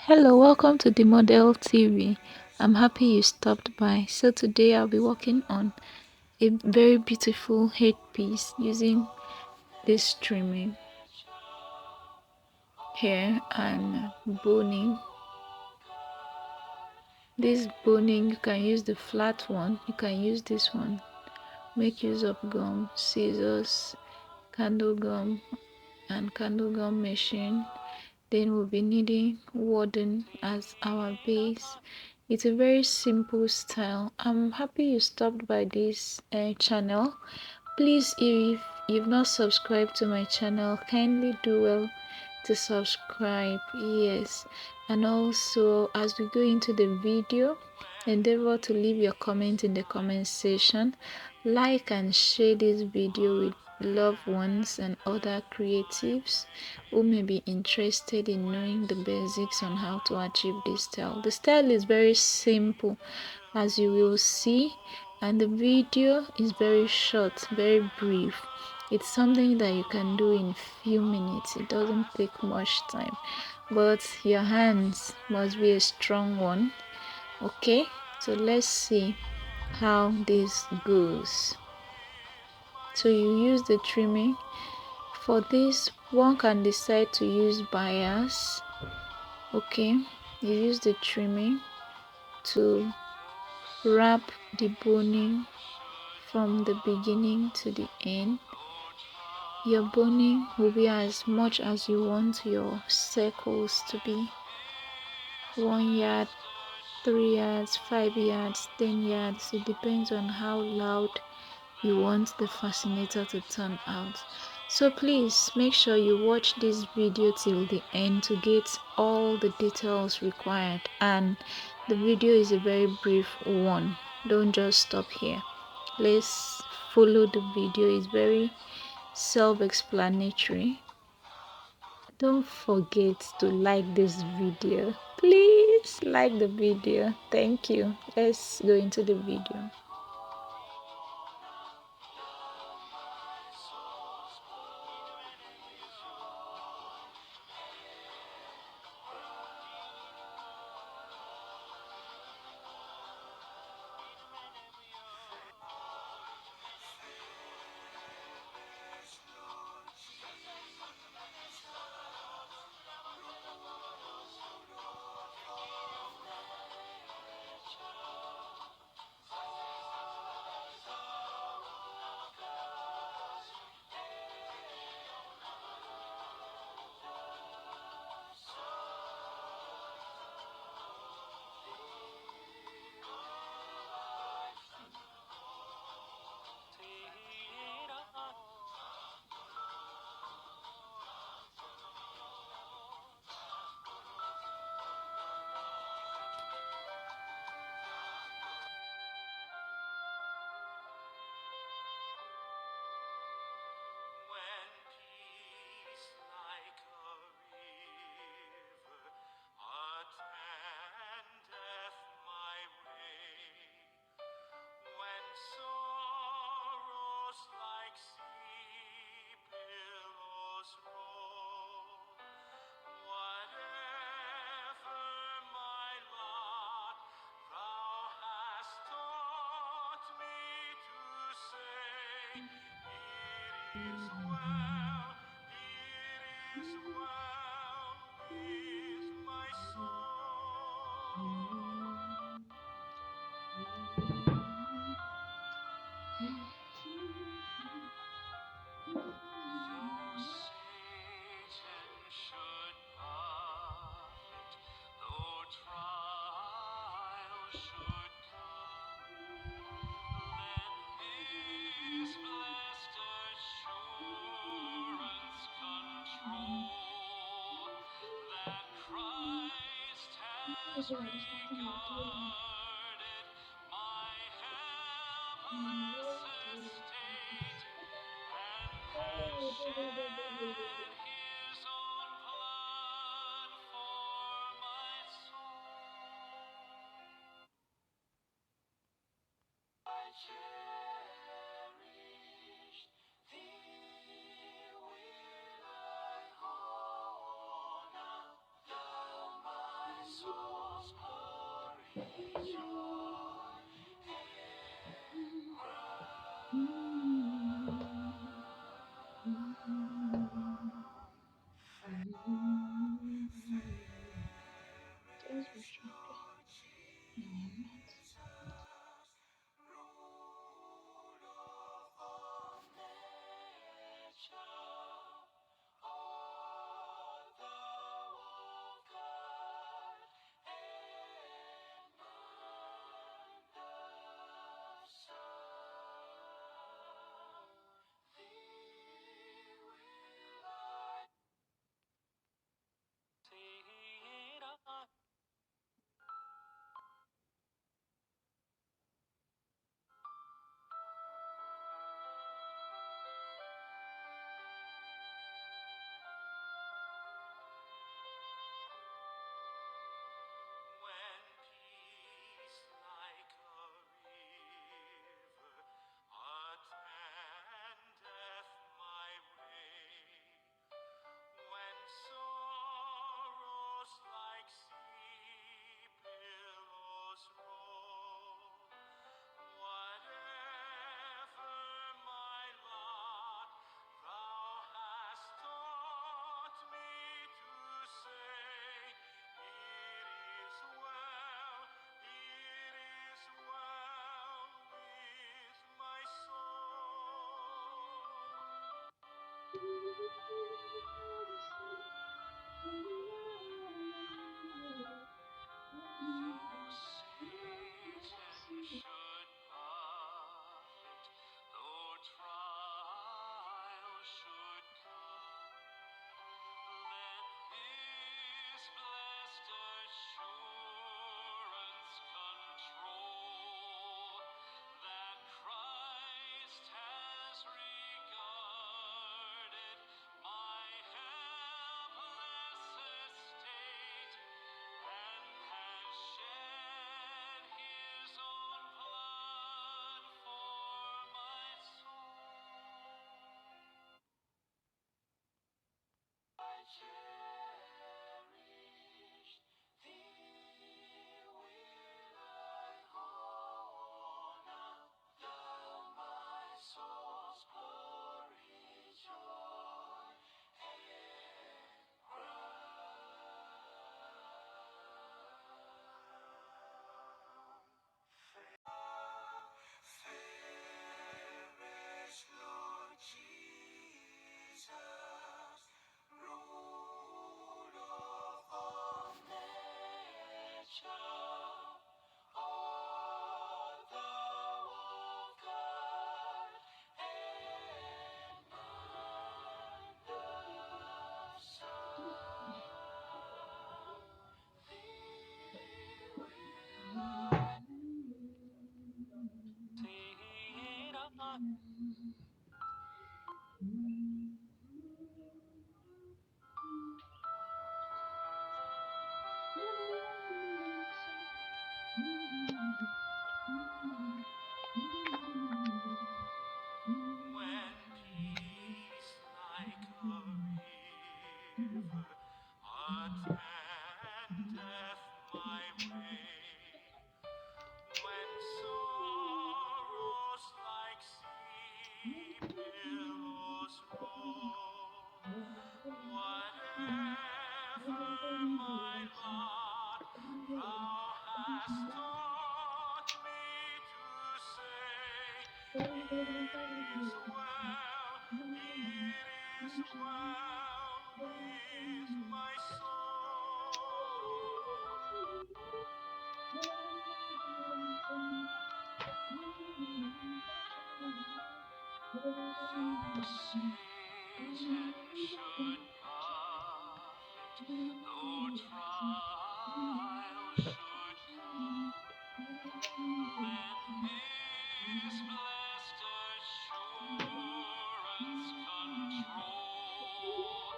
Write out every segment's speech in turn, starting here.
Hello, welcome to the Model TV. I'm happy you stopped by. So today I'll be working on a very beautiful headpiece using this trimming here and boning. This boning, you can use the flat one, you can use this one. Make use of gum, scissors, candle gum and candle gum machine. Then we'll be needing warden as our base. It's a very simple style. I'm happy you stopped by this channel. Please, if you've not subscribed to my channel, kindly do well to subscribe. Yes, and also as we go into the video, endeavor to leave your comment in the comment section. Like and share this video with loved ones and other creatives who may be interested in knowing the basics on how to achieve this style. The style is very simple, as you will see, and the video is very short, very brief. It's something that you can do in few minutes. It doesn't take much time, but your hands must be a strong one. Okay, so let's see how this goes. So you use the trimming. For this, one can decide to use bias. Okay, you use the trimming to wrap the boning from the beginning to the end. Your boning will be as much as you want your circles to be. 1 yard, 3 yards, 5 yards, 10 yards. It depends on how loud you want the fascinator to turn out. So please make sure you watch this video till the end to get all the details required, and the video is a very brief one. Don't just stop here. Let's follow the video. It's very self-explanatory. Don't forget to like this video. Please like the video. Thank you. Let's go into the video. soul's glory, joy, and Just restricted. No, I'm not. When peace like a river attendeth my way, when sorrows like sea billows roll, whatever my lot, thou hast taught me to say, it is well with my soul. Though Satan should buffet, though trial should come, let this blessed assurance control that Christ has regarded my helpless estate and has shed his own blood for my soul. I cherish thee, will I honor, thou my soul's glory, joy, and crown. Fairest Lord Jesus, Lord of all nature, art thou of God and man the Son. Thee will I sing on. When peace like a river attendeth my way, when sorrows like sea billows roll, whatever my lot, thou hast taught me to say, it is well with my soul. Though Satan should buffet, though trial should come, let this blessed assurance control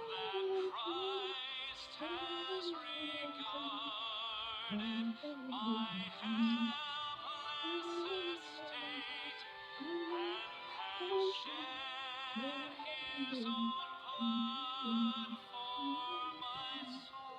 that Christ has regarded my helpless estate and has shed his own blood for my soul.